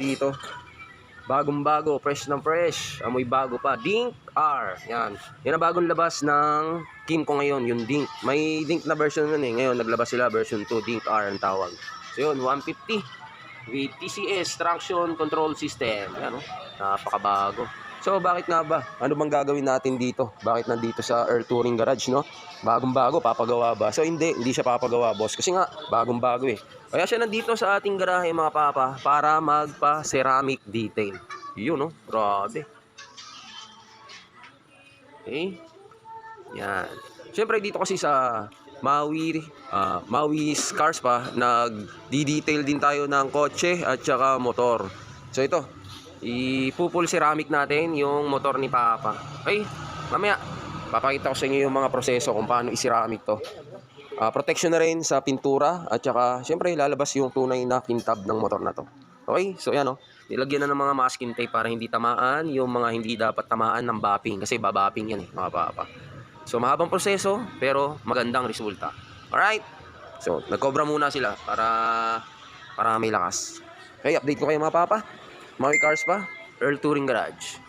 dito. Bagong bago, fresh ng fresh. Amoy bago pa. Dink R. Yan. Yan ang bagong labas ng Kimco ngayon. Yung Dink. May Dink na version nun eh. Ngayon naglabas sila version 2. Dink R ang tawag. So yun, 150 with TCS traction control system. Yan oh. Napakabago. So bakit nga ba? Ano bang gagawin natin dito? Bakit nandito sa Earth Touring Garage, no? Bagong-bago, papagawa ba? So hindi siya papagawa, boss. Kasi nga, bagong-bago eh. Kaya siya nandito sa ating garahe, mga papa, para magpa-ceramic detail. Yun, no? Grabe. Okay? Yan. Siyempre dito kasi sa Maui Cars pa, nag-detail din tayo ng kotse at saka motor. So ito, ipupul ceramic natin yung motor ni Papa. Okay, mamaya papakita ko sa inyo yung mga proseso kung paano i-ceramic to. Protection na rin sa pintura at saka syempre lalabas yung tunay na kintab ng motor na to. Okay, so yan o, nilagyan na ng mga masking tape para hindi tamaan yung mga hindi dapat tamaan ng bapping, kasi babapping yan eh, mga Papa. So mahabang proseso pero magandang resulta. Alright, so nagkobra muna sila para may lakas. Okay, update ko kayo mga Papa. Maui Cars pa, Earth Touring Garage.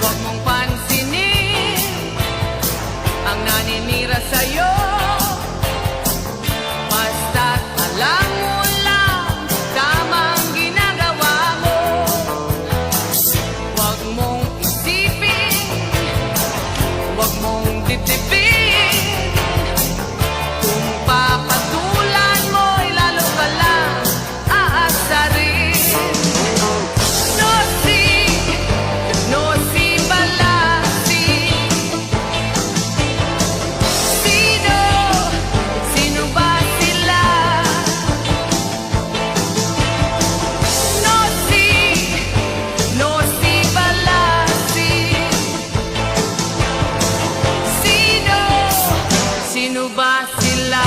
Huwag mong pansinin ang naninira sa'yo. Basta't alam mo lang tamang ginagawa mo. Huwag mong isipin, huwag mong titipin. Kung papatulan mo'y lalo ka lang aasarin. No si balasi. Sino ba sila? No si balasi. Sino ba sila?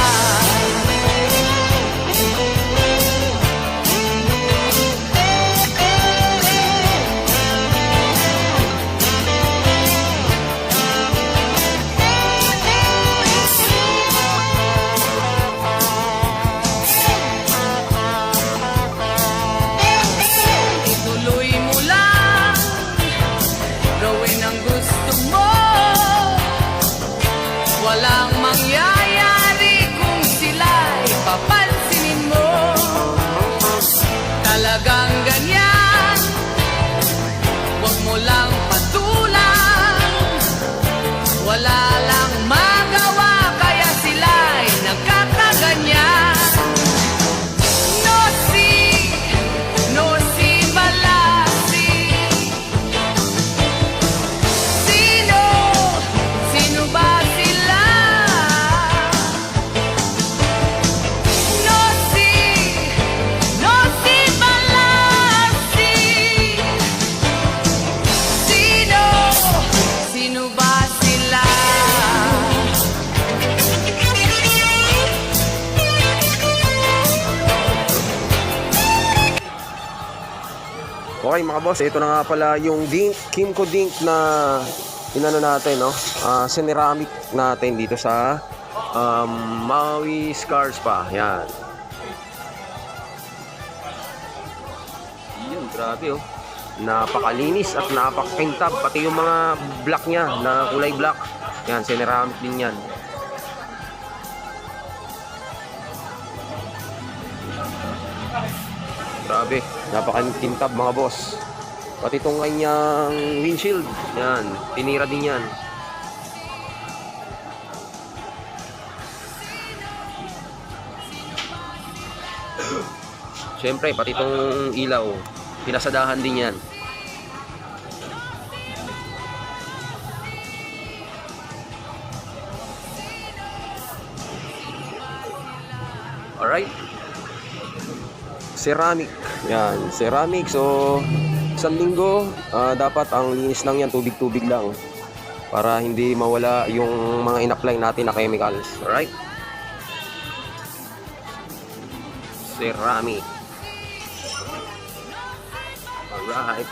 Ituloy mo lang, gawin ang gusto mo. Walang mangyayari kung sila'y papansinin mo. Talagang ganyan, huwag mo lang patulan. Wala lang magawa kaya sila'y nagkakaganyan. No si balasi. Sino ba sila? No si balasi. Sino ba sila? Okay mga boss, ito na nga pala yung Dink, Kimco Dink na inano natin, no? Ceramic natin dito sa Maui Cars pa. Yan. Yun, grabe oh. Napakalinis at napakakintab. Pati yung mga black niya na kulay black. Yan, ceramic din yan. Grabe, napakakintab mga boss. Pati itong kanyang windshield, yan, tinira din yan. Siyempre, pati itong ilaw, pinasadahan din yan. Alright. Ceramic. Yan, ceramic. So, isang linggo, dapat ang linis lang yan, tubig-tubig lang. para hindi mawala yung mga in-apply natin na chemicals. Alright? Ceramic. Alright.